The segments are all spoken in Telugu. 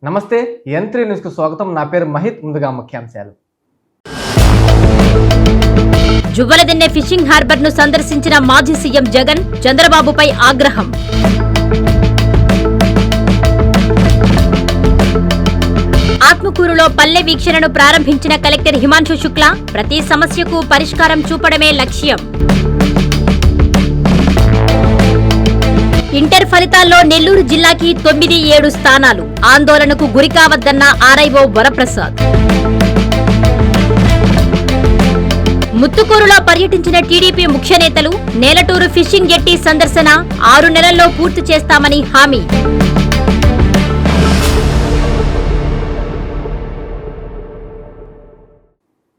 నమస్తే యంత్రి న్యూస్ కు స్వాగతం. నా పేరు మహిత్. ముందుగా ముఖ్యాంశాలు. జువ్వలదిన్నె ఫిషింగ్ హార్బర్ ను సందర్శించిన మాజీ సీఎం జగన్ చంద్రబాబుపై ఆగ్రహం. ఆత్మకూరులో పల్లె వీక్షణను ప్రారంభించిన కలెక్టర్ హిమాంశు శుక్లా ప్రతి సమస్యకు పరిష్కారం చూపడమే లక్ష్యం. ఇంటర్ ఫలితాల్లో నెల్లూరు జిల్లాకి 9-7 స్థానాలు. ఆందోళనకు గురికావద్దన్న ఆర్ఐఓ వరప్రసాద్. ముత్తుకూరులో పర్యటించిన టీడీపీ ముఖ్య నేతలు నేలటూరు ఫిషింగ్ జెట్టి సందర్శన 6 నెలల్లో పూర్తి చేస్తామని హామీ.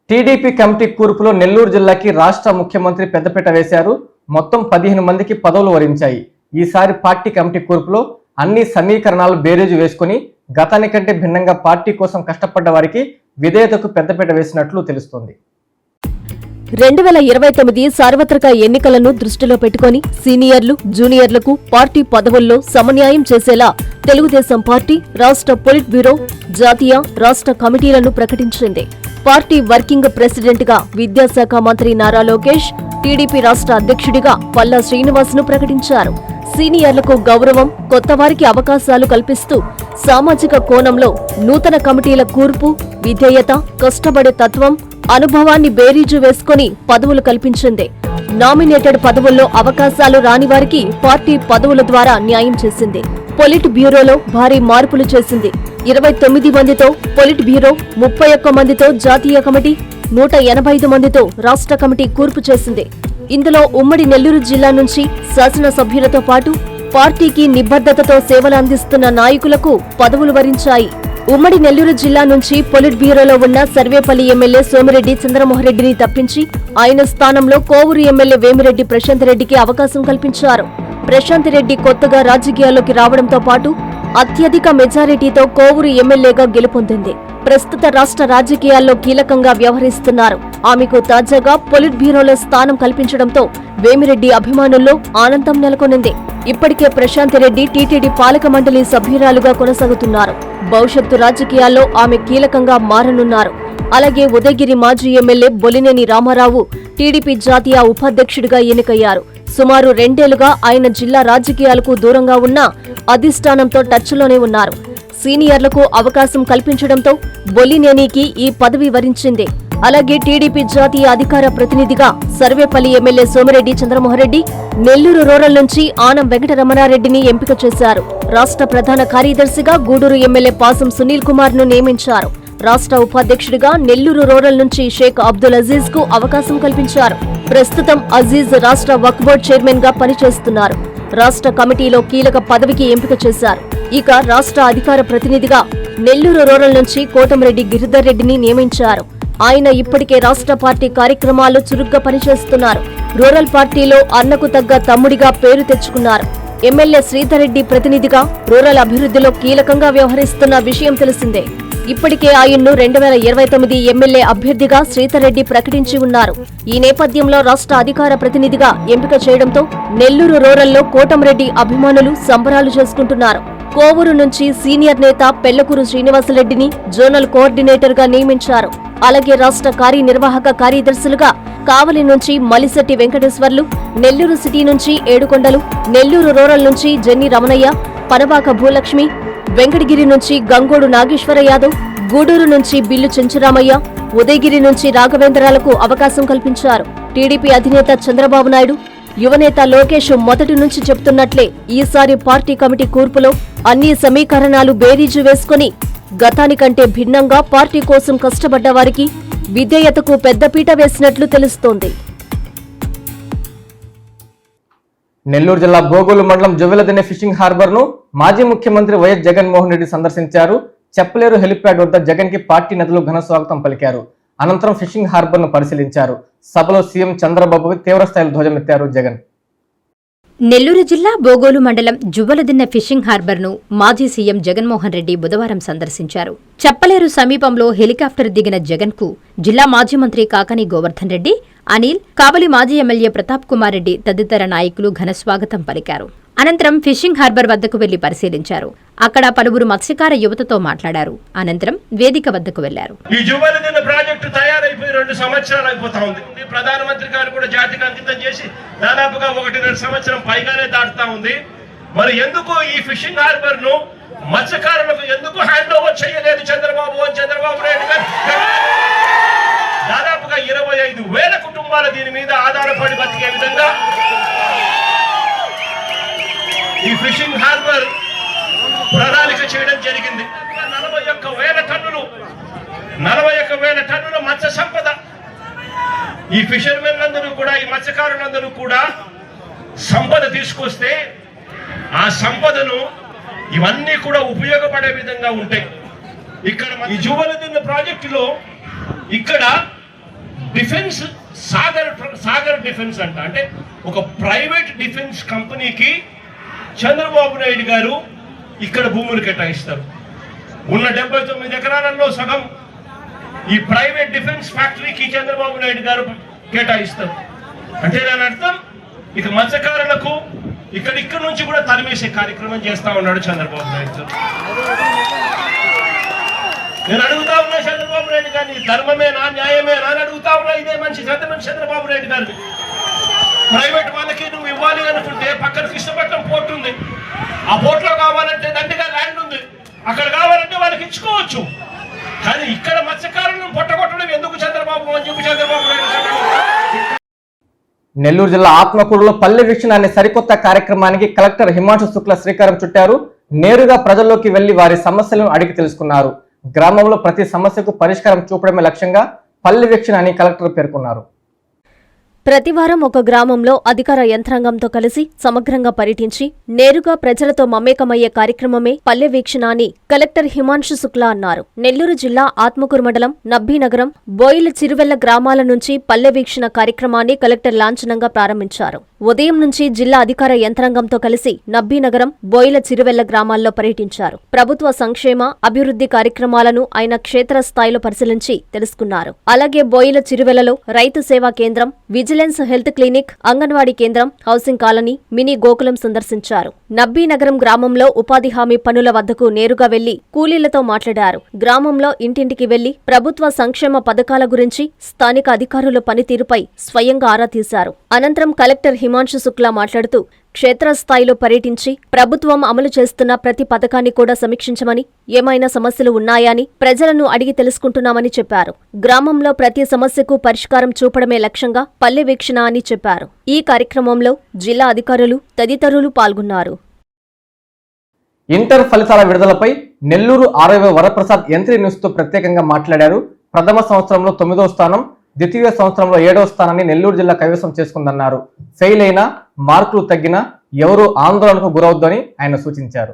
టీడీపీ కమిటీ కూర్పులో నెల్లూరు జిల్లాకి రాష్ట్ర ముఖ్యమంత్రి పెద్దపీట వేశారు. మొత్తం 15 మందికి పదవులు వరించాయి. ఈసారి పార్టీ కమిటీ కూర్పులో అన్ని సమీకరణాలు బేరీజు వేసుకుని గతానికంటే భిన్నంగా పార్టీ కోసం కష్టపడ్డ వారికి విధేయతకు పెద్దపీట వేసినట్లు తెలుస్తోంది. 2029 సార్వత్రిక ఎన్నికలను దృష్టిలో పెట్టుకుని సీనియర్లు, జూనియర్లకు పార్టీ పదవుల్లో సమన్యాయం చేసేలా తెలుగుదేశం పార్టీ రాష్ట్ర పొలిట్ బ్యూరో జాతీయ, రాష్ట్ర కమిటీలను ప్రకటించింది. పార్టీ వర్కింగ్ ప్రెసిడెంట్ గా విద్యాశాఖ మంత్రి నారా లోకేష్, టీడీపీ రాష్ట్ర అధ్యక్షుడిగా పల్లా శ్రీనివాస్ ను ప్రకటించారు. సీనియర్లకు గౌరవం, కొత్తవారికి అవకాశాలు కల్పిస్తూ సామాజిక కోణంలో నూతన కమిటీల కూర్పు, విధేయత, కష్టపడే తత్వం, అనుభవాన్ని బేరీజు వేసుకుని పదవులు కల్పించింది. నామినేటెడ్ పదవుల్లో అవకాశాలు రాని వారికి పార్టీ పదవుల ద్వారా న్యాయం చేసింది. పొలిట్ బ్యూరోలో భారీ మార్పులు చేసింది. 29 మందితో పొలిట్ బ్యూరో, 31 మందితో జాతీయ కమిటీ, 185 మందితో రాష్ట్ర కమిటీ కూర్పు చేసింది. ఇందులో ఉమ్మడి నెల్లూరు జిల్లా నుంచి శాసనసభ్యులతో పాటు పార్టీకి నిబద్ధతతో సేవలు అందిస్తున్న నాయకులకు పదవులు వరించాయి. ఉమ్మడి నెల్లూరు జిల్లా నుంచి పొలిట్ బ్యూరోలో ఉన్న సర్వేపల్లి ఎమ్మెల్యే సోమిరెడ్డి చంద్రమోహన్రెడ్డిని తప్పించి ఆయన స్థానంలో కోవూరు ఎమ్మెల్యే వేమిరెడ్డి ప్రశాంత్ రెడ్డికి అవకాశం కల్పించారు. ప్రశాంత్ రెడ్డి కొత్తగా రాజకీయాల్లోకి రావడంతో పాటు అత్యధిక మెజారిటీతో కోవూరు ఎమ్మెల్యేగా గెలుపొందింది. ప్రస్తుత రాష్ట్ర రాజకీయాల్లో కీలకంగా వ్యవహరిస్తున్నారు. ఆమెకు తాజాగా పొలిట్ బ్యూరోలో స్థానం కల్పించడంతో వేమిరెడ్డి అభిమానుల్లో ఆనందం నెలకొనింది. ఇప్పటికే ప్రశాంత్ రెడ్డి టీటీడీ పాలక మండలి సభ్యురాలుగా కొనసాగుతున్నారు. భవిష్యత్తు రాజకీయాల్లో ఆమె కీలకంగా మారనున్నారు. అలాగే ఉదయగిరి మాజీ ఎమ్మెల్యే బొలినేని రామారావు టీడీపీ జాతీయ ఉపాధ్యక్షుడిగా ఎన్నికయ్యారు. సుమారు 2 ఏళ్లుగా ఆయన జిల్లా రాజకీయాలకు దూరంగా ఉన్నా అధిష్టానంతో టచ్లోనే ఉన్నారు. సీనియర్లకు అవకాశం కల్పించడంతో బొలినేనికి ఈ పదవి వరించింది. అలాగే టీడీపీ జాతీయ అధికార ప్రతినిధిగా సర్వేపల్లి ఎమ్మెల్యే సోమిరెడ్డి చంద్రమోహన్రెడ్డి, నెల్లూరు రూరల్ నుంచి ఆనం వెంకటరమణారెడ్డిని ఎంపిక చేశారు. రాష్ట్ర ప్రధాన కార్యదర్శిగా గూడూరు ఎమ్మెల్యే పాసం సునీల్ కుమార్ ను నియమించారు. రాష్ట్ర ఉపాధ్యక్షుడిగా నెల్లూరు రూరల్ నుంచి షేక్ అబ్దుల్ అజీజ్ కు అవకాశం కల్పించారు. ప్రస్తుతం అజీజ్ రాష్ట్ర వక్ఫ్ బోర్డు చైర్మన్ గా పనిచేస్తున్నారు. రాష్ట్ర కమిటీలో కీలక పదవికి ఎంపిక చేశారు. ఇక రాష్ట్ర అధికార ప్రతినిధిగా నెల్లూరు రూరల్ నుంచి కోటంరెడ్డి గిరిధర్ రెడ్డిని నియమించారు. ఆయన ఇప్పటికే రాష్ట్ర పార్టీ కార్యక్రమాల్లో చురుగ్గా పనిచేస్తున్నారు. రూరల్ పార్టీలో అన్నకు తగ్గ తమ్ముడిగా పేరు తెచ్చుకున్నారు. ఎమ్మెల్యే శ్రీధర్ రెడ్డి ప్రతినిధిగా రూరల్ అభివృద్ధిలో కీలకంగా వ్యవహరిస్తున్న విషయం తెలిసిందే. ఇప్పటికే ఆయన్ను 2029 ఎమ్మెల్యే అభ్యర్థిగా శ్రీధర్ రెడ్డి ప్రకటించి ఉన్నారు. ఈ నేపథ్యంలో రాష్ట్ర అధికార ప్రతినిధిగా ఎంపిక చేయడంతో నెల్లూరు రూరల్లో కోటంరెడ్డి అభిమానులు సంబరాలు చేసుకుంటున్నారు. కోవూరు నుంచి సీనియర్ నేత పెళ్లకూరు శ్రీనివాసరెడ్డిని జోనల్ కోఆర్డినేటర్ గా నియమించారు. అలాగే రాష్ట్ర కార్యనిర్వాహక కార్యదర్శులుగా కావలి నుంచి మలిశెట్టి వెంకటేశ్వర్లు, నెల్లూరు సిటీ నుంచి ఏడుకొండలు, నెల్లూరు రూరల్ నుంచి జెన్ని రమణయ్య, పనబాక భూలక్ష్మి, వెంకటగిరి నుంచి గంగోడు నాగేశ్వర యాదవ్, గూడూరు నుంచి బిల్లు చెంచురామయ్య, ఉదయగిరి నుంచి రాఘవేంద్రాలకు అవకాశం కల్పించారు. టీడీపీ అధినేత చంద్రబాబు నాయుడు, యువనేత లోకేష్ మొదటి నుంచి చెప్తున్నట్లే ఈసారి పార్టీ కమిటీ కూర్పులో అన్ని సమీకరణాలు బేరీజు వేసుకుని గతానికంటే భిన్నంగా పార్టీ కోసం కష్టపడ్డ వారికి విధేయతకు పెద్దపీట వేసినట్లు తెలుస్తోంది. నెల్లూరు జిల్లా బోగోలు మండలం జువ్వలదిన్నె ఫిషింగ్ హార్బర్ ను మాజీ ముఖ్యమంత్రి వైఎస్ జగన్మోహన్ రెడ్డి సందర్శించారు. చెప్పలేరు హెలిప్యాడ్ వద్ద జగన్ కి పార్టీ నేతలు ఘన స్వాగతం పలికారు. అనంతరం ఫిషింగ్ హార్బర్ ను పరిశీలించారు. సభలో సీఎం చంద్రబాబుకు తీవ్రస్థాయిలో ధ్వజమెత్తారు జగన్. నెల్లూరు జిల్లా బోగోలు మండలం జువ్వలదిన్నె ఫిషింగ్ హార్బర్ ను మాజీ సీఎం జగన్మోహన్ రెడ్డి బుధవారం సందర్శించారు. చెప్పలేరు సమీపంలో హెలికాప్టర్ దిగిన జగన్ కు జిల్లా మాజీ మంత్రి కాకాని గోవర్ధన్ రెడ్డి, అనిల్, కావలి మాజీ ఎమ్మెల్యే ప్రతాప్ కుమార్ రెడ్డి తదితర నాయకులు ఘనస్వాగతం పలికారు. అనంతరం ఫిషింగ్ హార్బర్ వద్దకు వెళ్లి పరిశీలించారు. అక్కడ పలువురు మత్స్యకార యువతతో మాట్లాడారు. అనంతరం వేదిక వద్దకు వెళ్లారు. ఈ జువలదిన్న ప్రాజెక్టు తయారైపోయి 2 సంవత్సరాలు అయిపోతా ఉంది. ప్రధానమంత్రి గారు కూడా జాతికి అంకితం చేసి దాదాపుగా 1.5 సంవత్సరం పైగానే దాటుతా ఉంది. మరి ఎందుకు ఈ ఫిషింగ్ హార్బర్ ను మత్స్యకారులకు ఎందుకు హ్యాండ్ ఓవర్ చేయలేదు చంద్రబాబు నాయుడు గారు? దాదాపుగా 25,000 కుటుంబాలు దీని మీద ఆధారపడి బతికే విధంగా ఈ ఫిషింగ్ హార్బర్ ప్రణాళిక చేయడం జరిగింది. 41,000 టన్నుల మత్స్య సంపద ఈ ఫిషర్మెన్ అందరూ కూడా, ఈ మత్స్యకారులందరూ కూడా సంపద తీసుకొస్తే ఆ సంపదను ఇవన్నీ కూడా ఉపయోగపడే విధంగా ఉంటాయి. ఇక్కడ ఈ జువలదిన్న ప్రాజెక్టులో ఇక్కడ డిఫెన్స్ సాగర్ డిఫెన్స్ అంటే ఒక ప్రైవేట్ డిఫెన్స్ కంపెనీకి చంద్రబాబు నాయుడు గారు ఇక్కడ భూములు కేటాయిస్తారు. ఉన్న 79 ఎకరాలలో సగం ఈ ప్రైవేట్ డిఫెన్స్ ఫ్యాక్టరీకి చంద్రబాబు నాయుడు గారు కేటాయిస్తారు. అంటే దాని అర్థం ఇక మత్స్యకారులకు ఇక్కడ నుంచి కూడా తరిమేసే కార్యక్రమం చేస్తా ఉన్నాడు చంద్రబాబు నాయుడు. నేను అడుగుతా ఉన్నా చంద్రబాబు నాయుడు గారిని, ధర్మమేనా న్యాయమేనా అని అడుగుతా ఉన్నా. ఇదే మంచి చంద్రబాబు నాయుడు గారిని ప్రైవేట్ వాళ్ళకి నువ్వు ఇవ్వాలి అనుకుంటే పక్కన కృష్ణపట్నం పోర్ట్ ఉంది. ఆ పోర్ట్ లో కావాలంటే దండిగా ల్యాండ్ ఉంది, అక్కడ కావాలంటే వాళ్ళకి ఇచ్చుకోవచ్చు. కానీ ఇక్కడ మత్స్యకారులను పొట్టగొట్టడం ఎందుకు చంద్రబాబు అని చెప్పి చంద్రబాబు నాయుడు. నెల్లూరు జిల్లా ఆత్మకూరులో పల్లె వీక్షణ అనే సరికొత్త కార్యక్రమానికి కలెక్టర్ హిమాంశు శుక్లా శ్రీకారం చుట్టారు. నేరుగా ప్రజల్లోకి వెళ్లి వారి సమస్యలను అడిగి తెలుసుకున్నారు. గ్రామంలో ప్రతి సమస్యకు పరిష్కారం చూపడమే లక్ష్యంగా పల్లె వీక్షణ అని కలెక్టర్ పేర్కొన్నారు. ప్రతివారం ఒక గ్రామంలో అధికార యంత్రాంగంతో కలిసి సమగ్రంగా పర్యటించి నేరుగా ప్రజలతో మమేకమయ్యే కార్యక్రమమే పల్లె వీక్షణ అని కలెక్టర్ హిమాంశు శుక్లా అన్నారు. నెల్లూరు జిల్లా ఆత్మకూరు మండలం నబ్బీనగరం, బోయిల చిరువెల్ల గ్రామాల నుంచి పల్లె వీక్షణ కార్యక్రమాన్ని కలెక్టర్ లాంఛనంగా ప్రారంభించారు. ఉదయం నుంచి జిల్లా అధికార యంత్రాంగంతో కలిసి నబ్బీనగరం, బోయిల చిరువెల్ల గ్రామాల్లో పర్యటించారు. ప్రభుత్వ సంక్షేమ అభివృద్ధి కార్యక్రమాలను ఆయన క్షేత్రస్థాయిలో పరిశీలించి తెలుసుకున్నారు. అలాగే బోయిల చిరువెల్లలో రైతు సేవా కేంద్రం, విజిలెన్స్ హెల్త్ క్లినిక్, అంగన్వాడీ కేంద్రం, హౌసింగ్ కాలనీ, మినీ గోకులం సందర్శించారు. నబ్బీనగరం గ్రామంలో ఉపాధి హామీ పనుల వద్దకు నేరుగా వెళ్లి కూలీలతో మాట్లాడారు. గ్రామంలో ఇంటింటికి వెళ్లి ప్రభుత్వ సంక్షేమ పథకాల గురించి, స్థానిక అధికారుల పనితీరుపై స్వయంగా ఆరా తీశారు. అనంతరం కలెక్టర్ హిమాంశు శుక్లా మాట్లాడుతూ క్షేత్రస్థాయిలో పర్యటించి ప్రభుత్వం అమలు చేస్తున్న ప్రతి పథకాన్ని కూడా సమీక్షించమని, ఏమైనా సమస్యలు ఉన్నాయా అని ప్రజలను అడిగి తెలుసుకుంటున్నామని చెప్పారు. గ్రామంలో ప్రతి సమస్యకు పరిష్కారం చూపడమే లక్ష్యంగా పల్లె వీక్షణ అని చెప్పారు. ఈ కార్యక్రమంలో జిల్లా అధికారులు తదితరులు పాల్గొన్నారు. ఇంటర్ ఫలితాల విడుదలపై నెల్లూరు ఆర్ఐఓ వరప్రసాద్ యంత్రి న్యూస్ తో ప్రత్యేకంగా మాట్లాడారు. ప్రథమ సంవత్సరంలో 9వ స్థానం, ద్వితీయ సంవత్సరంలో 7వ స్థానాన్ని నెల్లూరు జిల్లా కైవసం చేసుకుందన్నారు. ఫెయిల్ అయినా, మార్కులు తగ్గినా ఎవరూ ఆందోళనకు గురవద్దని ఆయన సూచించారు.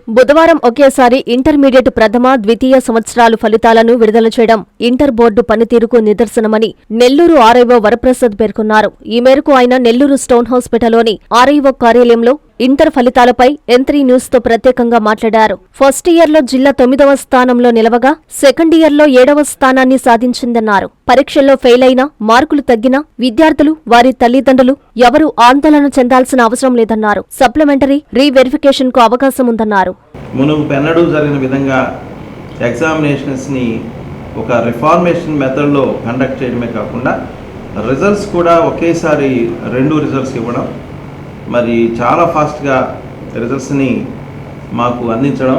బుధవారం ఒకేసారి ఇంటర్మీడియట్ ప్రథమ, ద్వితీయ సంవత్సరాలు ఫలితాలను విడుదల చేయడం ఇంటర్ బోర్డు పనితీరుకు నిదర్శనమని నెల్లూరు ఆర్ఐఓ వరప్రసాద్ పేర్కొన్నారు. ఈ మేరకు ఆయన నెల్లూరు స్టోన్ హాస్పిటల్లోని ఆర్ఐఓ కార్యాలయంలో ఇంటర్ ఫలితాలపై ఎంత్రీ న్యూస్ తో ప్రత్యేకంగా మాట్లాడారు. ఫస్ట్ ఇయర్లో జిల్లా 9వ స్థానంలో నిలవగా సెకండ్ ఇయర్లో 7వ స్థానాన్ని సాధించిందన్నారు. పరీక్షల్లో ఫెయిల్ అయినా, మార్కులు తగ్గినా విద్యార్థులు, వారి తల్లిదండ్రులు ఎవరూ ఆందోళన చెందాల్సిన అవసరం లేదన్నారు. సప్లిమెంటరీ రీవెరిఫికేషన్ కు అవకాశం ఉందన్నారు. మునుపెన్నడూ జరిగిన విధంగా ఎగ్జామినేషన్స్ని ఒక రిఫార్మేషన్ మెథడ్లో కండక్ట్ చేయడమే కాకుండా రిజల్ట్స్ కూడా ఒకేసారి 2 రిజల్ట్స్ ఇవ్వడం, మరి చాలా ఫాస్ట్గా రిజల్ట్స్ని మాకు అందించడం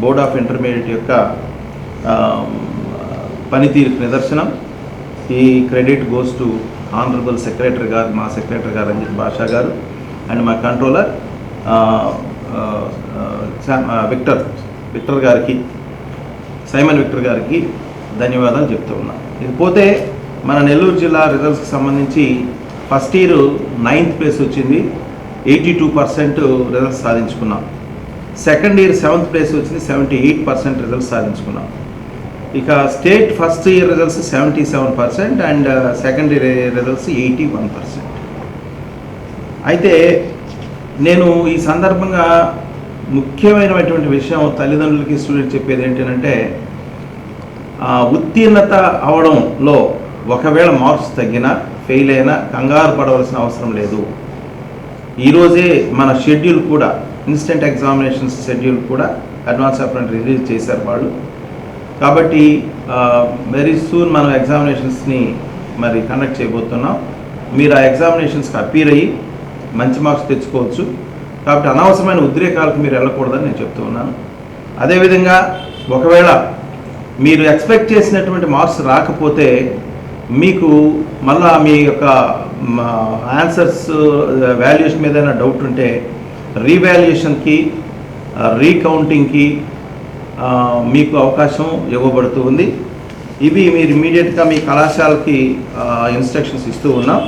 బోర్డ్ ఆఫ్ ఇంటర్మీడియట్ యొక్క పనితీరుకు నిదర్శనం. ఈ credit goes to honourable secretary గారు, మా సెక్రటరీ గారు రంజిత్ బాషా గారు, అండ్ మా కంట్రోలర్ విక్టర్ గారికి, సైమన్ విక్టర్ గారికి ధన్యవాదాలు చెప్తూ ఉన్నాం. ఇకపోతే మన నెల్లూరు జిల్లా రిజల్ట్స్కి సంబంధించి ఫస్ట్ ఇయర్ 9th ప్లేస్ వచ్చింది, 82% రిజల్ట్స్ సాధించుకున్నాం. సెకండ్ ఇయర్ 7th ప్లేస్ వచ్చింది, 78% రిజల్ట్స్ సాధించుకున్నాం. ఇక state first year results 77% and second year results 81%. అయితే నేను ఈ సందర్భంగా ముఖ్యమైనటువంటి విషయం తల్లిదండ్రులకి స్టూడెంట్ చెప్పేది ఏంటంటే, ఉత్తీర్ణత అవడంలో ఒకవేళ మార్క్స్ తగ్గినా, ఫెయిల్ అయినా కంగారు పడవలసిన అవసరం లేదు. ఈరోజే మన షెడ్యూల్ కూడా ఇన్స్టెంట్ ఎగ్జామినేషన్స్ షెడ్యూల్ కూడా అడ్వాన్స్ అప్రెంట్ రిలీజ్ చేశారు వాళ్ళు. కాబట్టి వెరీ సూన్ మనం ఎగ్జామినేషన్స్ని మరి కండక్ట్ చేయబోతున్నాం. మీరు ఆ ఎగ్జామినేషన్స్కి అపీర్ అయ్యి మంచి మార్క్స్ తెచ్చుకోవచ్చు. కాబట్టి అనవసరమైన ఉద్రేకాలకు మీరు వెళ్ళకూడదని నేను చెప్తూ ఉన్నాను. అదేవిధంగా ఒకవేళ మీరు ఎక్స్పెక్ట్ చేసినటువంటి మార్క్స్ రాకపోతే మీకు మళ్ళా మీ యొక్క ఆన్సర్స్ వాల్యుయేషన్ మీద ఏదైనా డౌట్ ఉంటే రీవాల్యుయేషన్కి రీకౌంటింగ్కి మీకు అవకాశం ఇవ్వబడుతూ ఉంది. ఇవి మీరు ఇమీడియట్గా మీ కళాశాలకి ఇన్స్ట్రక్షన్స్ ఇస్తూ ఉన్నాం.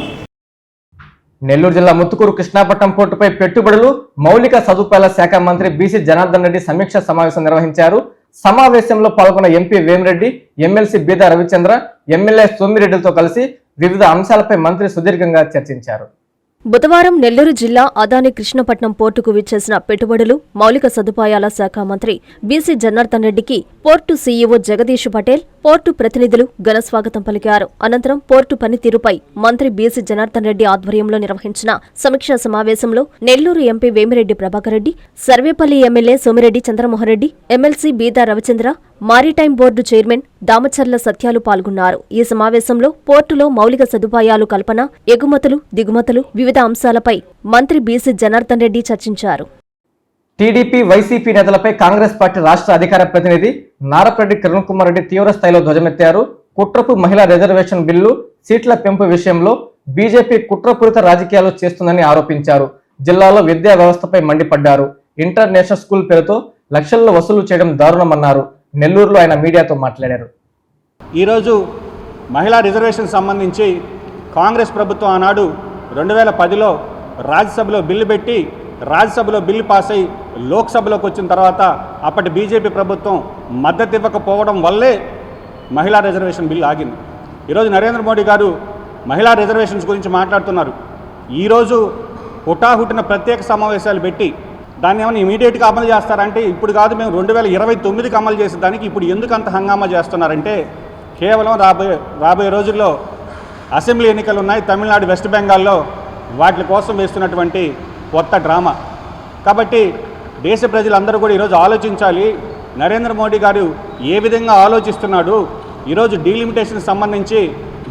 నెల్లూరు జిల్లా ముత్తుకూరు కృష్ణాపట్నం పోర్టుపై పెట్టుబడులు మౌలిక సదుపాయాల శాఖ మంత్రి బీసీ జనార్దన్ రెడ్డి సమీక్ష సమావేశం నిర్వహించారు. సమావేశంలో పాల్గొన్న MP Vemireddy, MLC Beeda Ravichandra, MLA సోమిరెడ్డిలతో కలిసి వివిధ అంశాలపై మంత్రి సుదీర్ఘంగా చర్చించారు. బుధవారం నెల్లూరు జిల్లా అదాని కృష్ణపట్నం పోర్టుకు విచ్చేసిన పెట్టుబడులు మౌలిక సదుపాయాల శాఖ మంత్రి బీసీ జనార్దన్ రెడ్డికి port CEO Jagadish Patel, port ప్రతినిధులు ఘనస్వాగతం పలికారు. అనంతరం పోర్టు పనితీరుపై మంత్రి బీసీ జనార్దన్ రెడ్డి ఆధ్వర్యంలో నిర్వహించిన సమీక్షా సమావేశంలో Nellore MP Vemireddy Prabhakar Reddy, Sarvepalli MLA Somireddy Chandramohan Reddy, MLC Beeda Ravichandra, maritime board chairman Damacharla Satyalu పాల్గొన్నారు. ఈ సమావేశంలో పోర్టులో మౌలిక సదుపాయాలు కల్పన, ఎగుమతులు, దిగుమతులు, వివిధ అంశాలపై మంత్రి బీసీ జనార్దన్ రెడ్డి చర్చించారు. టీడీపీ, వైసీపీ నేతలపై కాంగ్రెస్ పార్టీ రాష్ట్ర అధికార ప్రతినిధి నారపరెడ్డి కిరణ్ కుమార్ రెడ్డి తీవ్ర స్థాయిలో ధ్వజమెత్తారు. కుట్రపు మహిళా రిజర్వేషన్ బిల్లు, సీట్ల పెంపు విషయంలో బీజేపీ కుట్రపూరిత రాజకీయాలు చేస్తుందని ఆరోపించారు. జిల్లాలో విద్యా వ్యవస్థపై మండిపడ్డారు. ఇంటర్నేషనల్ స్కూల్ పేరుతో లక్షల్లో వసూలు చేయడం దారుణమన్నారు. నెల్లూరులో ఆయన మీడియాతో మాట్లాడారు. ఈరోజు మహిళా రిజర్వేషన్ సంబంధించి కాంగ్రెస్ ప్రభుత్వం ఆనాడు 2010లో రాజ్యసభలో బిల్లు పెట్టి రాజ్యసభలో బిల్లు పాస్ అయి లోక్సభలోకి వచ్చిన తర్వాత అప్పటి బీజేపీ ప్రభుత్వం మద్దతు ఇవ్వకపోవడం వల్లే మహిళా రిజర్వేషన్ బిల్లు ఆగింది. ఈరోజు నరేంద్ర మోడీ గారు మహిళా రిజర్వేషన్స్ గురించి మాట్లాడుతున్నారు. ఈరోజు హుటాహుటిన ప్రత్యేక సమావేశాలు పెట్టి దాన్ని ఏమైనా ఇమీడియట్గా అమలు చేస్తారంటే ఇప్పుడు కాదు, మేము 2029కి అమలు చేసేదానికి ఇప్పుడు ఎందుకు అంత హంగామా చేస్తున్నారంటే కేవలం రాబోయే రోజుల్లో అసెంబ్లీ ఎన్నికలు ఉన్నాయి తమిళనాడు, వెస్ట్ బెంగాల్లో, వాటి కోసం వేస్తున్నటువంటి కొత్త డ్రామా. కాబట్టి దేశ ప్రజలందరూ కూడా ఈరోజు ఆలోచించాలి, నరేంద్ర మోడీ గారు ఏ విధంగా ఆలోచిస్తున్నాడు. ఈరోజు డీలిమిటేషన్ సంబంధించి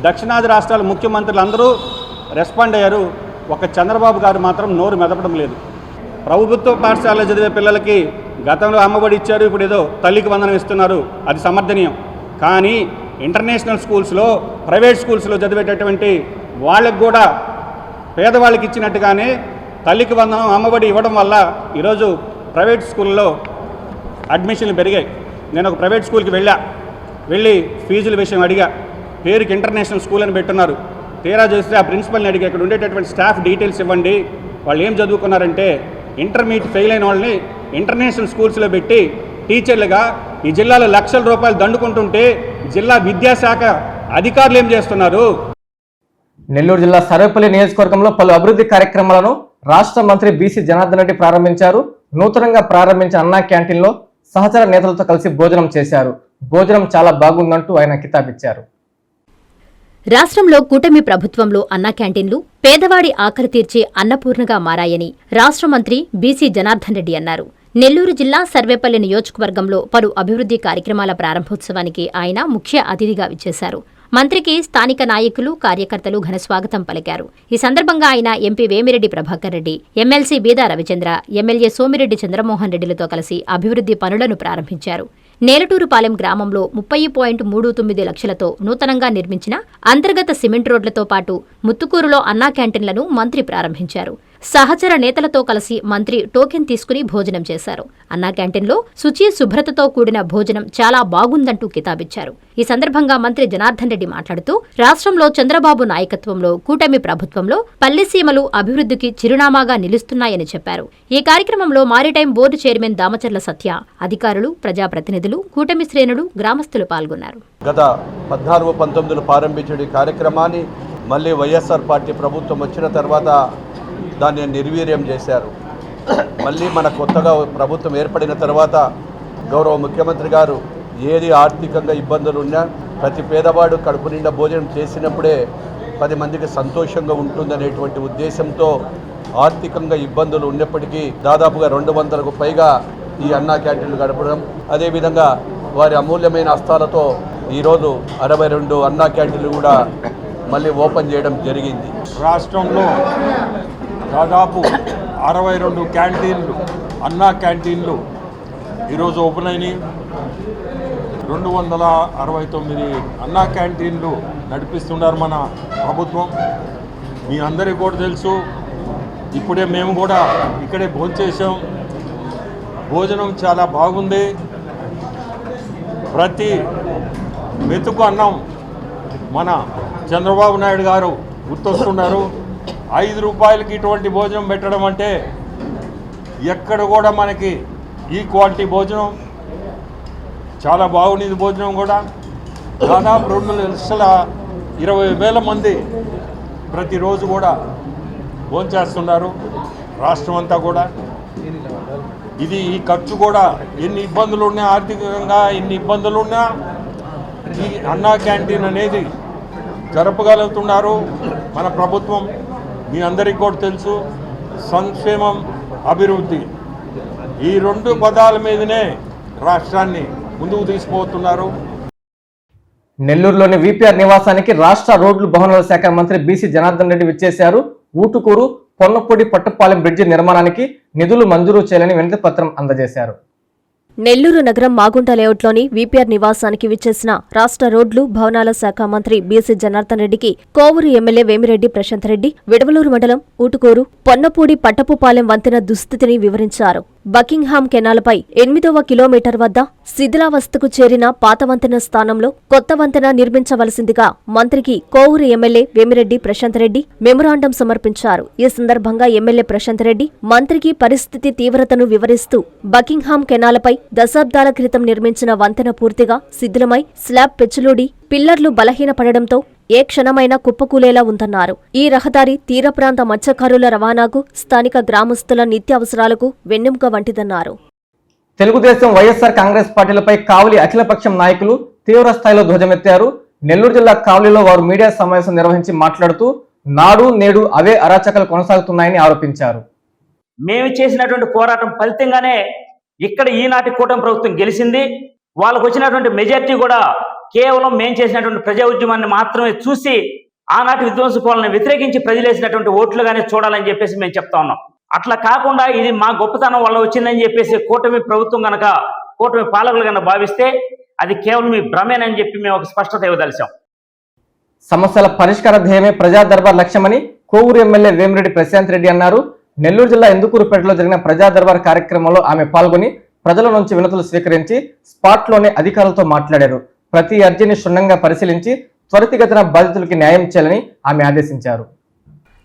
దక్షిణాది రాష్ట్రాల ముఖ్యమంత్రులు అందరూ రెస్పాండ్ అయ్యారు. ఒక చంద్రబాబు గారు మాత్రం నోరు మెదపడం లేదు. ప్రభుత్వ పాఠశాలలో చదివే పిల్లలకి గతంలో అమ్మఒడి ఇచ్చారు, ఇప్పుడు ఏదో తల్లికి వందనం ఇస్తున్నారు, అది సమర్థనీయం. కానీ ఇంటర్నేషనల్ స్కూల్స్లో, ప్రైవేట్ స్కూల్స్లో చదివేటటువంటి వాళ్ళకి కూడా పేదవాళ్ళకి ఇచ్చినట్టుగానే తల్లికి వందనం, అమ్మఒడి ఇవ్వడం వల్ల ఈరోజు ప్రైవేట్ స్కూల్లో అడ్మిషన్లు పెరిగాయి. నేను ఒక ప్రైవేట్ స్కూల్కి వెళ్ళి ఫీజుల విషయం అడిగా. పేరుకి ఇంటర్నేషనల్ స్కూల్ అని పెట్టున్నారు. తీరా చూస్తే ఆ ప్రిన్సిపల్ని అడిగా, ఇక్కడ ఉండేటటువంటి స్టాఫ్ డీటెయిల్స్ ఇవ్వండి, వాళ్ళు ఏం చదువుకున్నారంటే ఇంటర్మీడియట్ ఫెయిల్ అయిన వాళ్ళని ఇంటర్నేషనల్ స్కూల్స్లో పెట్టి టీచర్లుగా ఈ జిల్లాలో లక్షల రూపాయలు దండుకుంటుంటే జిల్లా విద్యాశాఖ అధికారులు ఏం చేస్తున్నారు? నెల్లూరు జిల్లా సర్వేపల్లి నియోజకవర్గంలో పలు అభివృద్ధి కార్యక్రమాలను రాష్ట్ర మంత్రి బీసీ జనార్దన్ రెడ్డి ప్రారంభించారు. నూతనంగా ప్రారంభించిన అన్నా క్యాంటీన్లో సహచర నేతలతో కలిసి భోజనం చేశారు. భోజనం చాలా బాగుందంటూ ఆయన కితాబిచ్చారు. రాష్ట్రంలో కూటమి ప్రభుత్వంలో అన్నా క్యాంటీన్లు పేదవాడి ఆకలి తీర్చే అన్నపూర్ణగా మారాయని రాష్ట్ర మంత్రి బీసీ జనార్దన్ రెడ్డి అన్నారు. నెల్లూరు జిల్లా సర్వేపల్లి నియోజకవర్గంలో పలు అభివృద్ధి కార్యక్రమాల ప్రారంభోత్సవానికి ఆయన ముఖ్య అతిథిగా విచ్చేశారు. మంత్రికి స్థానిక నాయకులు, కార్యకర్తలు ఘనస్వాగతం పలికారు. ఈ సందర్భంగా ఆయన MP Vemireddy Prabhakar Reddy, MLC Beeda Ravichandra, MLA Somireddy Chandramohan రెడ్డిలతో కలిసి అభివృద్ధి పనులను ప్రారంభించారు. నేలటూరుపాలెం గ్రామంలో 30.39 లక్షలతో నూతనంగా నిర్మించిన అంతర్గత సిమెంట్ రోడ్లతో పాటు ముత్తుకూరులో అన్నా క్యాంటీన్లను మంత్రి ప్రారంభించారు. సహచర నేతలతో కలిసి మంత్రి టోకెన్ తీసుకుని భోజనం చేశారు. అన్నా క్యాంటీన్లో శుచి, శుభ్రతతో కూడిన భోజనం చాలా బాగుందంటూ కితాబిచ్చారు. ఈ సందర్భంగా మంత్రి జనార్దన్ రెడ్డి మాట్లాడుతూ రాష్ట్రంలో చంద్రబాబు నాయకత్వంలో కూటమి ప్రభుత్వంలో పల్లెసీమలు అభివృద్ధికి చిరునామాగా నిలుస్తున్నాయని చెప్పారు. ఈ కార్యక్రమంలో మారిటైమ్ బోర్డు చైర్మన్ దామచర్ల సత్య, అధికారులు, ప్రజాప్రతినిధులు, కూటమి శ్రేణులు, గ్రామస్తులు పాల్గొన్నారు. గత 14-19 ప్రారంభించిన కార్యక్రమాన్ని మళ్ళీ వైఎస్ఆర్ పార్టీ ప్రభుత్వం వచ్చిన తర్వాత దాన్ని నిర్వీర్యం చేశారు. మళ్ళీ మన కొత్తగా ప్రభుత్వం ఏర్పడిన తర్వాత గౌరవ ముఖ్యమంత్రి గారు ఏది ఆర్థికంగా ఇబ్బందులు ఉన్నా ప్రతి పేదవాడు కడుపు నిండా భోజనం చేసినప్పుడే 10 మందికి సంతోషంగా ఉంటుందనేటువంటి ఉద్దేశంతో ఆర్థికంగా ఇబ్బందులు ఉన్నప్పటికీ దాదాపుగా 200కు పైగా ఈ అన్నా క్యాంటీన్లు గడపడం, అదేవిధంగా వారి అమూల్యమైన హస్తాలతో ఈరోజు 62 అన్నా క్యాంటీన్లు కూడా మళ్ళీ ఓపెన్ చేయడం జరిగింది. రాష్ట్రంలో దాదాపు 62 క్యాంటీన్లు, అన్నా క్యాంటీన్లు ఈరోజు ఓపెన్ అయినాయి. 269 అన్నా క్యాంటీన్లు నడిపిస్తున్నారు మన ప్రభుత్వం. మీ అందరికీ కూడా తెలుసు, ఇప్పుడే మేము కూడా ఇక్కడే భోంచేసాం. భోజనం చాలా బాగుంది. ప్రతి మెతుకు అన్నం మన చంద్రబాబు నాయుడు గారు గుర్తొస్తున్నారు. 5 రూపాయలకి ఇటువంటి భోజనం పెట్టడం అంటే ఎక్కడ కూడా మనకి ఈ క్వాలిటీ భోజనం చాలా బాగుంది. భోజనం కూడా దాదాపు 2,20,000 మంది ప్రతిరోజు కూడా భోంచేస్తున్నారు రాష్ట్రం అంతా కూడా. ఇది ఈ ఖర్చు కూడా ఎన్ని ఇబ్బందులు ఉన్నా, ఆర్థికంగా ఎన్ని ఇబ్బందులు ఉన్నా ఈ అన్నా క్యాంటీన్ అనేది జరపగలుగుతున్నారు మన ప్రభుత్వం. మీ అందరికీ కూడా తెలుసు, సంక్షేమం, అభివృద్ధి, ఈ 2 పదాల మీదనే రాష్ట్రాన్ని ముందుకు తీసుకుపోతున్నారు. నెల్లూరులోని విపిఆర్ నివాసానికి రాష్ట్ర రోడ్లు భవనాల శాఖ మంత్రి బీసీ జనార్దన్ రెడ్డి విచ్చేశారు. ఊటుకూరు పొన్నపూడి పట్టుపాలెం బ్రిడ్జి నిర్మాణానికి నిధులు మంజూరు చేయాలని వినతి పత్రం అందజేశారు. నెల్లూరు నగరం మాగుంట లేఅవుట్లోని వీపీఆర్ నివాసానికి విచ్చేసిన రాష్ట్ర రోడ్లు భవనాల శాఖ మంత్రి బీసీ జనార్దన్ రెడ్డికి కోవూరు ఎమ్మెల్యే వేమిరెడ్డి ప్రశాంత్ రెడ్డి విడవలూరు మండలం ఊటుకూరు పొన్నపూడి పట్టపుపాలెం వంతెన దుస్థితిని వివరించారు. బకింగ్హామ్ కెనాల్పై 8వ కిలోమీటర్ వద్ద శిథిలావస్థకు చేరిన పాత వంతెన స్థానంలో కొత్త వంతెన నిర్మించవలసిందిగా మంత్రికి కోవూరు ఎమ్మెల్యే వేమిరెడ్డి ప్రశాంత్ రెడ్డి మెమొరాండం సమర్పించారు. ఈ సందర్భంగా ఎమ్మెల్యే ప్రశాంత్ రెడ్డి మంత్రికి పరిస్థితి తీవ్రతను వివరిస్తూ బకింగ్హామ్ కెనాల్పై దశాబ్దాల క్రితం నిర్మించిన వంతెన పూర్తిగా శిథిలమై స్లాబ్ పెచ్చులూడి పిల్లర్లు బలహీనపడడంతో ఏ క్షణమైనా కుప్పకూలేలా ఉందన్నారు. ఈ రహదారి తీర ప్రాంత మత్స్యకారుల రవాణాకు, స్థానిక గ్రామస్తుల నిత్యావసరాలకు వెన్నెముక వంటిదన్నారు. తెలుగుదేశం, వైఎస్ఆర్ కాంగ్రెస్ పార్టీలపై కావలి అఖిలపక్షం నాయకులు తీవ్ర స్థాయిలో ధ్వజమెత్తారు. నెల్లూరు జిల్లా కావలిలో వారు మీడియా సమావేశం నిర్వహించి మాట్లాడుతూ నాడు నేడు అవే అరాచకాలు కొనసాగుతున్నాయని ఆరోపించారు. మేము చేసినటువంటి పోరాటం ఫలితంగానే ఇక్కడ ఈనాటి కూటమి ప్రభుత్వం గెలిచింది. వాళ్ళకు వచ్చినటువంటి మెజార్టీ కూడా కేవలం మేము చేసినటువంటి ప్రజా ఉద్యమాన్ని మాత్రమే చూసి ఆనాటి విధ్వంస పాలనను వ్యతిరేకించి ప్రజలు వేసినటువంటి ఓట్లుగానే చూడాలని చెప్పేసి మేము చెప్తా ఉన్నాం. అట్లా కాకుండా ఇది మా గొప్పతనం వల్ల వచ్చిందని చెప్పేసి కూటమి ప్రభుత్వం కనుక, కూటమి పాలకులు కనుక భావిస్తే అది కేవలం మీ భ్రమేనని చెప్పి మేము ఒక స్పష్టత ఇవ్వదలిచాం. సమస్యల పరిష్కార ధ్యేయమే ప్రజా దర్బార్ లక్ష్యమని కోవూరు ఎమ్మెల్యే వేమిరెడ్డి ప్రశాంత్ రెడ్డి అన్నారు. నెల్లూరు జిల్లా ఇందుకూరుపేటలో జరిగిన ప్రజా దర్బార్ కార్యక్రమంలో ఆమె పాల్గొని ప్రజల నుంచి వినతులు స్వీకరించి స్పాట్లోనే అధికారులతో మాట్లాడారు. ప్రతి అర్జీని క్షుణ్ణంగా పరిశీలించి త్వరితగతిన బాధితులకి న్యాయం చేయాలని ఆమె ఆదేశించారు.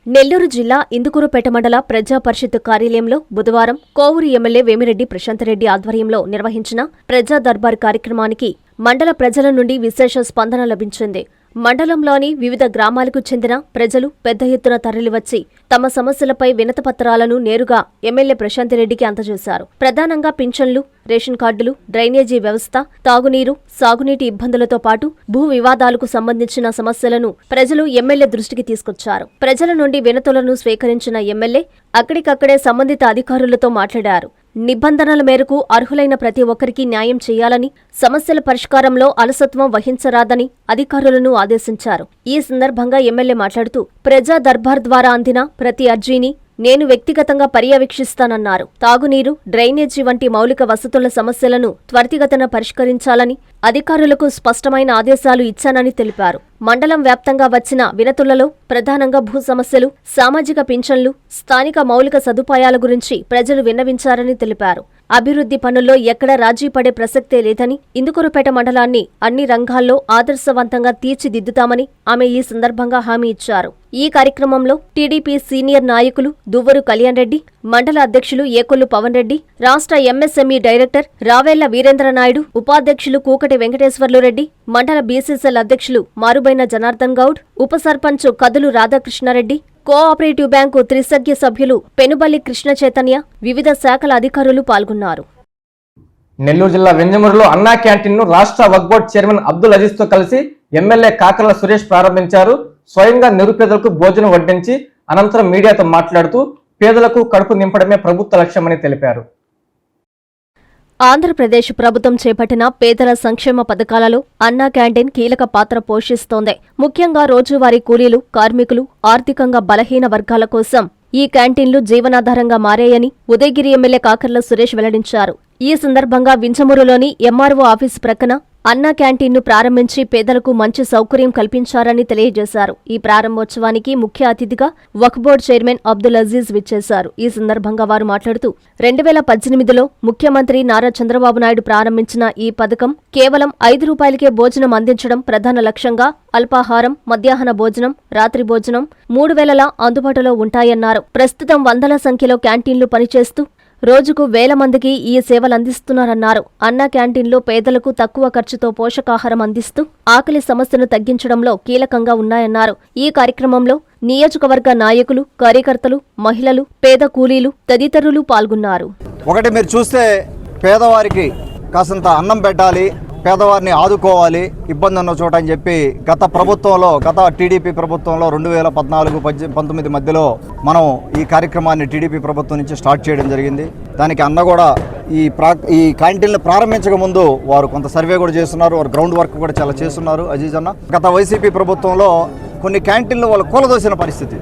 నెల్లూరు జిల్లా ఇందుకూరుపేట మండల ప్రజా పరిషత్ కార్యాలయంలో బుధవారం కోవూరు ఎమ్మెల్యే వేమిరెడ్డి ప్రశాంత్ రెడ్డి ఆధ్వర్యంలో నిర్వహించిన ప్రజా దర్బార్ కార్యక్రమానికి మండల ప్రజల నుండి విశేష స్పందన లభించింది. మండలంలోని వివిధ గ్రామాలకు చెందిన ప్రజలు పెద్ద ఎత్తున తరలివచ్చి తమ సమస్యలపై వినతిపత్రాలను నేరుగా ఎమ్మెల్యే ప్రశాంత్ రెడ్డికి అందజేశారు. ప్రధానంగా పింఛన్లు, రేషన్ కార్డులు, డ్రైనేజీ వ్యవస్థ, తాగునీరు, సాగునీటి ఇబ్బందులతో పాటు భూ వివాదాలకు సంబంధించిన సమస్యలను ప్రజలు ఎమ్మెల్యే దృష్టికి తీసుకొచ్చారు. ప్రజల నుండి వినతులను స్వీకరించిన ఎమ్మెల్యే అక్కడికక్కడే సంబంధిత అధికారులతో మాట్లాడారు. నిబంధనల మేరకు అర్హులైన ప్రతి ఒక్కరికి న్యాయం చేయాలని, సమస్యల పరిష్కారంలో అలసత్వం వహించరాదని అధికారులను ఆదేశించారు. ఈ సందర్భంగా ఎమ్మెల్యే మాట్లాడుతూ ప్రజా దర్బార్ ద్వారా అందిన ప్రతి అర్జీని నేను వ్యక్తిగతంగా పర్యవేక్షిస్తానన్నారు. తాగునీరు, డ్రైనేజీ వంటి మౌలిక వసతుల సమస్యలను త్వరితగతిన పరిష్కరించాలని అధికారులకు స్పష్టమైన ఆదేశాలు ఇచ్చానని తెలిపారు. మండలం వ్యాప్తంగా వచ్చిన వినతులలో ప్రధానంగా భూ సమస్యలు, సామాజిక పింఛన్లు, స్థానిక మౌలిక సదుపాయాల గురించి ప్రజలు విన్నవించారని తెలిపారు. అభివృద్ధి పనుల్లో ఎక్కడా రాజీ పడే ప్రసక్తే లేదని, ఇందుకూరుపేట మండలాన్ని అన్ని రంగాల్లో ఆదర్శవంతంగా తీర్చిదిద్దుతామని ఆమె ఈ సందర్భంగా హామీ ఇచ్చారు. ఈ కార్యక్రమంలో టీడీపీ సీనియర్ నాయకులు దువ్వూరు కళ్యాణ్ రెడ్డి, మండల అధ్యక్షులు ఏకొల్లు పవన్ రెడ్డి, రాష్ట్ర ఎంఎస్ఎంఈ డైరెక్టర్ రావేళ్ల వీరేంద్రనాయుడు, ఉపాధ్యక్షులు కూకటి వెంకటేశ్వర్లు రెడ్డి, మండల బీసీసీఎల్ అధ్యక్షులు మారుబైన జనార్దన్ గౌడ్, ఉప సర్పంచ్ కదులు రాధాకృష్ణారెడ్డి, కోఆపరేటివ్ బ్యాంకు త్రిసభ్య సభ్యులు పెనుబల్లి కృష్ణ చైతన్య, వివిధ శాఖల అధికారులు పాల్గొన్నారు. నెల్లూరు జిల్లా వెంజమూరులో అన్నా క్యాంటీన్ను రాష్ట్ర వక్ఫ్ బోర్డు చైర్మన్ అబ్దుల్ అజీజ్తో కలిసి ఎమ్మెల్యే కాకర్ల సురేష్ ప్రారంభించారు. స్వయంగా నిరుపేదలకు భోజనం వడ్డించి అనంతరం మీడియాతో మాట్లాడుతూ పేదలకు కడుపు నింపడమే ప్రభుత్వ లక్ష్యమని తెలిపారు. ఆంధ్రప్రదేశ్ ప్రభుత్వం చేపట్టిన పేదల సంక్షేమ పథకాలలో అన్నా క్యాంటీన్ కీలక పాత్ర పోషిస్తోంది. ముఖ్యంగా రోజువారీ కూలీలు, కార్మికులు, ఆర్థికంగా బలహీన వర్గాల కోసం ఈ క్యాంటీన్లు జీవనాధారంగా మారాయని ఉదయగిరి ఎమ్మెల్యే కాకర్ల సురేష్ వెల్లడించారు. ఈ సందర్భంగా వింజమూరులోని ఎంఆర్ఓ ఆఫీసు ప్రక్కన అన్నా క్యాంటీన్ను ప్రారంభించి పేదలకు మంచి సౌకర్యం కల్పించారని తెలియజేశారు. ఈ ప్రారంభోత్సవానికి ముఖ్య అతిథిగా వక్ఫ్ బోర్డు చైర్మన్ అబ్దుల్ అజీజ్ విచ్చేశారు. ఈ సందర్భంగా వారు మాట్లాడుతూ 2018లో ముఖ్యమంత్రి నారా చంద్రబాబు నాయుడు ప్రారంభించిన ఈ పథకం కేవలం 5 రూపాయలకే భోజనం అందించడం ప్రధాన లక్ష్యంగా అల్పాహారం, మధ్యాహ్న భోజనం, రాత్రి భోజనం 3 వేళలా అందుబాటులో ఉంటాయన్నారు. ప్రస్తుతం వందల సంఖ్యలో క్యాంటీన్లు పనిచేస్తూ రోజుకు వేల మందికి ఈ సేవలందిస్తున్నారన్నారు. అన్నా క్యాంటీన్లో పేదలకు తక్కువ ఖర్చుతో పోషకాహారం అందిస్తూ ఆకలి సమస్యను తగ్గించడంలో కీలకంగా ఉన్నాయన్నారు. ఈ కార్యక్రమంలో నియోజకవర్గ నాయకులు, కార్యకర్తలు, మహిళలు, పేద కూలీలు తదితరులు పాల్గొన్నారు. ఒకటి మీరు చూస్తే పేదవారికి కాసంత అన్నం పెట్టాలి, పేదవారిని ఆదుకోవాలి, ఇబ్బంది ఉన్న చోట అని చెప్పి గత టీడీపీ ప్రభుత్వంలో 2014-19 మధ్యలో మనం ఈ కార్యక్రమాన్ని టీడీపీ ప్రభుత్వం నుంచి స్టార్ట్ చేయడం జరిగింది. దానికి అన్న కూడా ఈ క్యాంటీన్లు ప్రారంభించక ముందు వారు కొంత సర్వే కూడా చేస్తున్నారు, వారు గ్రౌండ్ వర్క్ కూడా చాలా చేస్తున్నారు అజీజ్ అన్న. గత వైసీపీ ప్రభుత్వంలో కొన్ని క్యాంటీన్లు వాళ్ళు కూలదోసిన పరిస్థితి,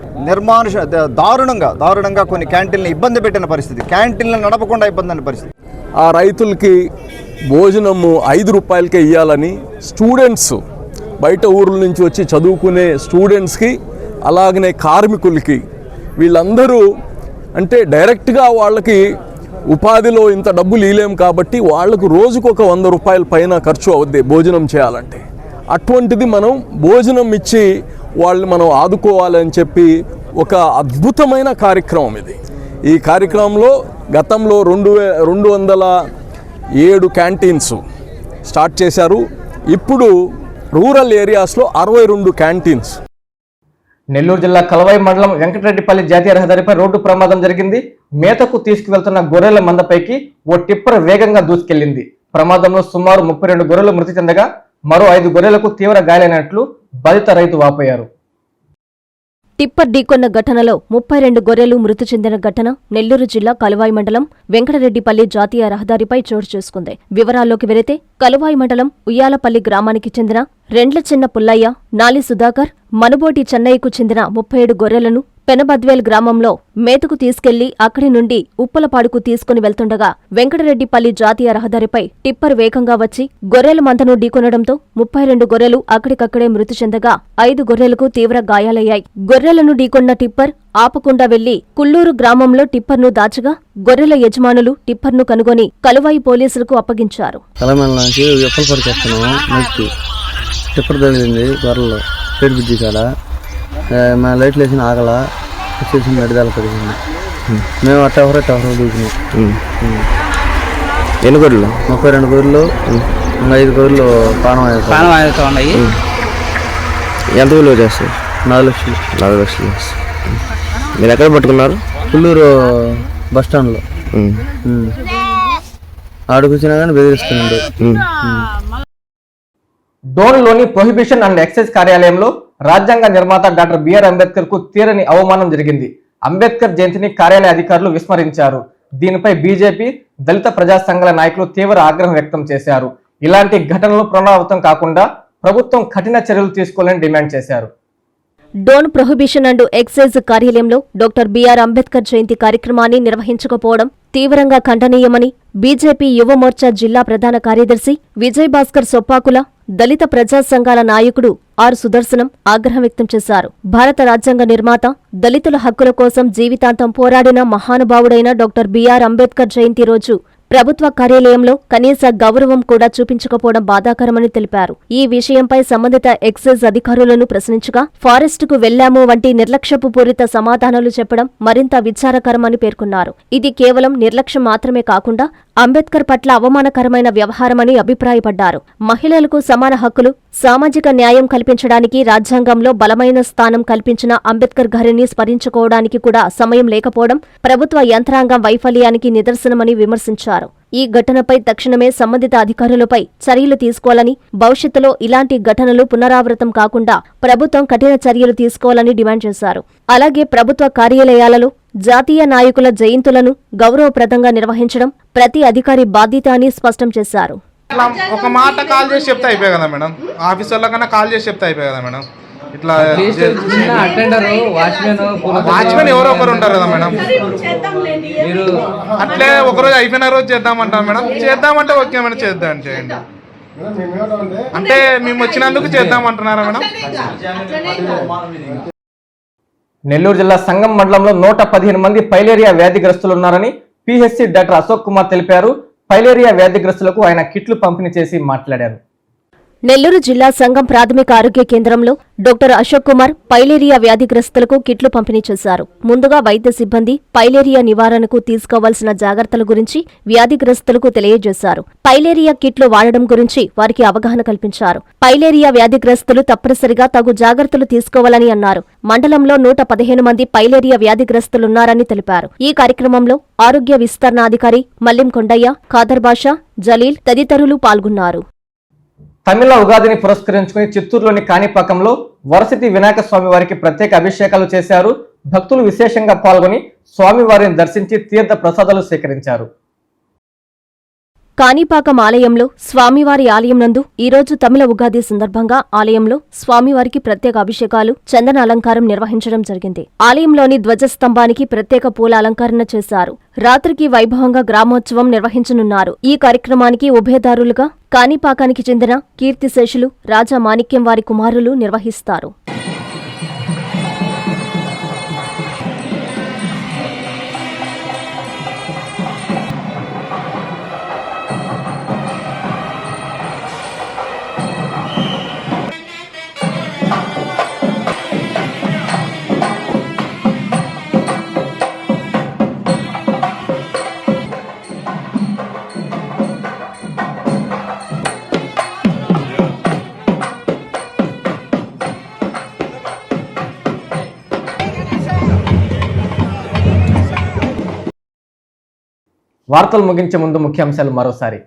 దారుణంగా కొన్ని క్యాంటీన్లు ఇబ్బంది పెట్టిన పరిస్థితి, క్యాంటీన్లు నడపకుండా ఇబ్బంది అయిన పరిస్థితి. ఆ రైతులకి భోజనము 5 రూపాయలకే ఇవ్వాలని స్టూడెంట్స్, బయట ఊర్ల నుంచి వచ్చి చదువుకునే స్టూడెంట్స్కి, అలాగనే కార్మికులకి, వీళ్ళందరూ అంటే డైరెక్ట్గా వాళ్ళకి ఉపాధిలో ఇంత డబ్బులు ఇవ్వలేము కాబట్టి వాళ్లకు రోజుకు ఒక 100 రూపాయల పైన ఖర్చు అవుద్ది భోజనం చేయాలంటే. అటువంటిది మనం భోజనం ఇచ్చి వాళ్ళని మనం ఆదుకోవాలని చెప్పి ఒక అద్భుతమైన కార్యక్రమం ఇది. ఈ కార్యక్రమంలో గతంలో 207 క్యాంటీన్స్ స్టార్ట్ చేశారు. ఇప్పుడు రూరల్ ఏరియాస్లో 62 క్యాంటీన్స్. నెల్లూరు జిల్లా కలవాయి మండలం వెంకటరెడ్డిపల్లి జాతీయ రహదారిపై రోడ్డు ప్రమాదం జరిగింది. మేతకు తీసుకువెళ్తున్న గొర్రెల మందపైకి ఓ టిప్పర్ వేగంగా దూసుకెళ్లింది. ప్రమాదంలో సుమారు 32 గొర్రెలు మృతి చెందగా మరో 5 గొర్రెలకు తీవ్ర గాయాలైనట్లు బాధిత రైతు వాపోయారు. టిప్పర్ ఢీకొన్న ఘటనలో 32 గొర్రెలు మృతి చెందిన ఘటన నెల్లూరు జిల్లా కలువాయి మండలం వెంకటరెడ్డిపల్లి జాతీయ రహదారిపై చోటు చేసుకుంది. వివరాల్లోకి వెళితే కలువాయి మండలం ఉయ్యాలపల్లి గ్రామానికి చెందిన రెండ్ల చిన్న పుల్లయ్య, నాలి సుధాకర్, మనుబోటి చెన్నయ్యకు చెందిన 37 గొర్రెలను పెనబద్వేల్ గ్రామంలో మేతకు తీసుకెళ్లి అక్కడి నుండి ఉప్పలపాడుకు తీసుకుని వెళ్తుండగా వెంకటరెడ్డిపల్లి జాతీయ రహదారిపై టిప్పర్ వేగంగా వచ్చి గొర్రెల మందను ఢీకొనడంతో 32 గొర్రెలు అక్కడికక్కడే మృతి చెందగా 5 గొర్రెలకు తీవ్ర గాయాలయ్యాయి. గొర్రెలను ఢీకొన్న టిప్పర్ ఆపకుండా వెళ్లి కుల్లూరు గ్రామంలో టిప్పర్ను దాచగా గొర్రెల యజమానులు టిప్పర్ను కనుగొని కలువాయి పోలీసులకు అప్పగించారు. టిప్పర్ తగిలింది గొర్రెలు పేరు బుద్ధి కాడ మా లైట్లు వేసిన ఆగల వచ్చేసి నడిదాల పడిపోయింది. మేము అట్టవరో దూకినాం. ఎన్ని గొర్రెలు? 32 గొర్రెలు, 5 గొర్రెలు ప్రాణం ఉన్నాయి. ఎంత విలువ చేస్తాయి? 4 లక్షలు. 4 లక్షలు చేస్తాయి. మీరు ఎక్కడ పట్టుకున్నారు? కుల్లూరు బస్ స్టాండ్లో. ఆడికి వచ్చినా కానీ బెదిరిస్తున్నాడు. డోన్లోని ప్రొహిబిషన్ అండ్ ఎక్సైజ్ కార్యాలయంలో రాజ్యాంగ నిర్మాత డాక్టర్ బిఆర్ అంబేద్కర్ కు తీరని అవమానం జరిగింది. అంబేద్కర్ జయంతిని కార్యాలయ అధికారులు విస్మరించారు. దీనిపై బీజేపీ, దళిత ప్రజా సంఘాల నాయకులు తీవ్ర ఆగ్రహం వ్యక్తం చేశారు. ఇలాంటి ఘటనలు పునరావృతం కాకుండా ప్రభుత్వం కఠిన చర్యలు తీసుకోవాలని డిమాండ్ చేశారు. డోన్ ప్రొహిబిషన్ అండ్ ఎక్సైజ్ కార్యాలయంలో డాక్టర్ బిఆర్ అంబేద్కర్ జయంతి కార్యక్రమాన్ని నిర్వహించకపోవడం తీవ్రంగా ఖండనీయమని బీజేపీ యువమోర్చా జిల్లా ప్రధాన కార్యదర్శి విజయ్ భాస్కర్ సొప్పాకుల, దళిత ప్రజా సంఘాల నాయకుడు ఆర్ సుదర్శనం ఆగ్రహం వ్యక్తం చేశారు. భారత రాజ్యాంగ నిర్మాత, దళితుల హక్కుల కోసం జీవితాంతం పోరాడిన మహానుభావుడైన డాక్టర్ బిఆర్ అంబేద్కర్ జయంతి రోజు ప్రభుత్వ కార్యాలయంలో కనీస గౌరవం కూడా చూపించకపోవడం బాధాకరమని తెలిపారు. ఈ విషయంపై సంబంధిత ఎక్సైజ్ అధికారులను ప్రశ్నించగా ఫారెస్టుకు వెళ్లాము వంటి నిర్లక్ష్యపు పూరిత సమాధానాలు చెప్పడం మరింత విచారకరమని పేర్కొన్నారు. ఇది కేవలం నిర్లక్ష్యం మాత్రమే కాకుండా అంబేద్కర్ పట్ల అవమానకరమైన వ్యవహారమని అభిప్రాయపడ్డారు. మహిళలకు సమాన హక్కులు, సామాజిక న్యాయం కల్పించడానికి రాజ్యాంగంలో బలమైన స్థానం కల్పించిన అంబేద్కర్ గారిని స్మరించుకోవడానికి కూడా సమయం లేకపోవడం ప్రభుత్వ యంత్రాంగం వైఫల్యానికి నిదర్శనమని విమర్శించారు. ఈ ఘటనపై తక్షణమే సంబంధిత అధికారులపై చర్యలు తీసుకోవాలని, భవిష్యత్తులో ఇలాంటి ఘటనలు పునరావృతం కాకుండా ప్రభుత్వం కఠిన చర్యలు తీసుకోవాలని డిమాండ్ చేశారు. అలాగే ప్రభుత్వ కార్యాలయాలలో జాతీయ నాయకుల జయంతులను గౌరవప్రదంగా నిర్వహించడం ప్రతి అధికారి బాధ్యత అని స్పష్టం చేశారు. ఒక మాట కాల్ చేసి చెప్తే అయిపోయాయి కదా మేడం, ఆఫీసర్ల కన్నా కాల్ చేసి చెప్తే అయిపోయాయి కదా మేడం. ఇట్లా వాచ్మెన్ ఎవరో ఒకరు ఉంటారు కదా మేడం, అట్లే ఒకరోజు అయిపోయిన రోజు చేద్దామంటాం మేడం. చేద్దామంటే ఓకే మేడం, చేయండి. అంటే మేము వచ్చినందుకు చేద్దామంటున్నారా మేడం? నెల్లూరు జిల్లా సంగం మండలంలో 115 మంది పైలేరియా వ్యాధిగ్రస్తులు ఉన్నారని పిహెచ్సి డాక్టర్ అశోక్ కుమార్ తెలిపారు. పైలేరియా వ్యాధిగ్రస్తులకు ఆయన కిట్లు పంపిణీ చేసి మాట్లాడారు. నెల్లూరు జిల్లా సంగం ప్రాథమిక ఆరోగ్య కేంద్రంలో డాక్టర్ అశోక్ కుమార్ పైలేరియా వ్యాధిగ్రస్తులకు కిట్లు పంపిణీ చేశారు. ముందుగా వైద్య సిబ్బంది పైలేరియా నివారణకు తీసుకోవాల్సిన జాగ్రత్తల గురించి వ్యాధిగ్రస్తులకు తెలియజేశారు. పైలేరియా కిట్లు వాడడం గురించి వారికి అవగాహన కల్పించారు. పైలేరియా వ్యాధిగ్రస్తులు తప్పనిసరిగా తగు జాగ్రత్తలు తీసుకోవాలని అన్నారు. మండలంలో 115 మంది పైలేరియా వ్యాధిగ్రస్తులున్నారని తెలిపారు. ఈ కార్యక్రమంలో ఆరోగ్య విస్తరణాధికారి మల్లిం కొండయ్య, ఖాదర్ బాషా, జలీల్ తదితరులు పాల్గొన్నారు. తమిళ ఉగాదిని పురస్కరించుకుని చిత్తూరులోని కాణిపాకంలో వరసిద్ధి వినాయక స్వామి వారికి ప్రత్యేక అభిషేకాలు చేశారు. భక్తులు విశేషంగా పాల్గొని స్వామివారిని దర్శించి తీర్థ ప్రసాదాలు సేకరించారు. కాణిపాకం ఆలయంలో స్వామివారి ఆలయం నందు ఈరోజు తమిళ ఉగాది సందర్భంగా ఆలయంలో స్వామివారికి ప్రత్యేక అభిషేకాలు, చందన అలంకారం నిర్వహించడం జరిగింది. ఆలయంలోని ధ్వజస్తంభానికి ప్రత్యేక పూల అలంకరణ చేశారు. రాత్రికి వైభవంగా గ్రామోత్సవం నిర్వహించనున్నారు. ఈ కార్యక్రమానికి ఉభయదారులుగా కాణిపాకానికి చెందిన కీర్తిశేషులు రాజా మాణిక్యం వారి కుమారులు నిర్వహిస్తారు. వార్తలు ముగించే ముందు ముఖ్యాంశాలు మరోసారి.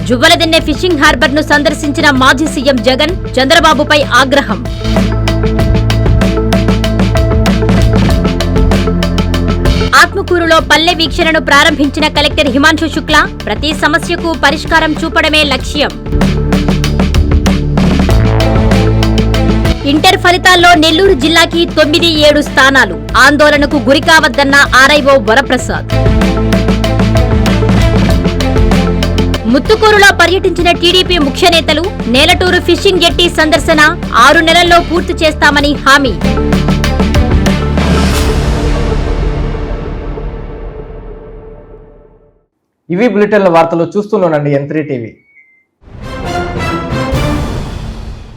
జువ్వలదిన్నె ఫిషింగ్ హార్బర్ ను సందర్శించిన మాజీ సీఎం జగన్, చంద్రబాబుపై ఆగ్రహం. ఆత్మకూరులో పల్లె వీక్షణను ప్రారంభించిన కలెక్టర్ హిమాంశు శుక్లా, ప్రతి సమస్యకు పరిష్కారం చూపడమే లక్ష్యం. ఇంటర్ ఫలితాల్లో నెల్లూరు జిల్లాకి 9-7 స్థానాలు. ఆందోళనకు గురికావద్దన్న ఆర్ఐఓ వరప్రసాద్. ముత్తుకూరులో పర్యటించిన టీడీపీ ముఖ్య నేతలు, నేలటూరు ఫిషింగ్ జెట్టి సందర్శన 6 నెలల్లో పూర్తి చేస్తామని హామీ. ఇవి బులెటిన్ల వార్తలు. చూస్తూనే ఉండండి N3 టీవీ.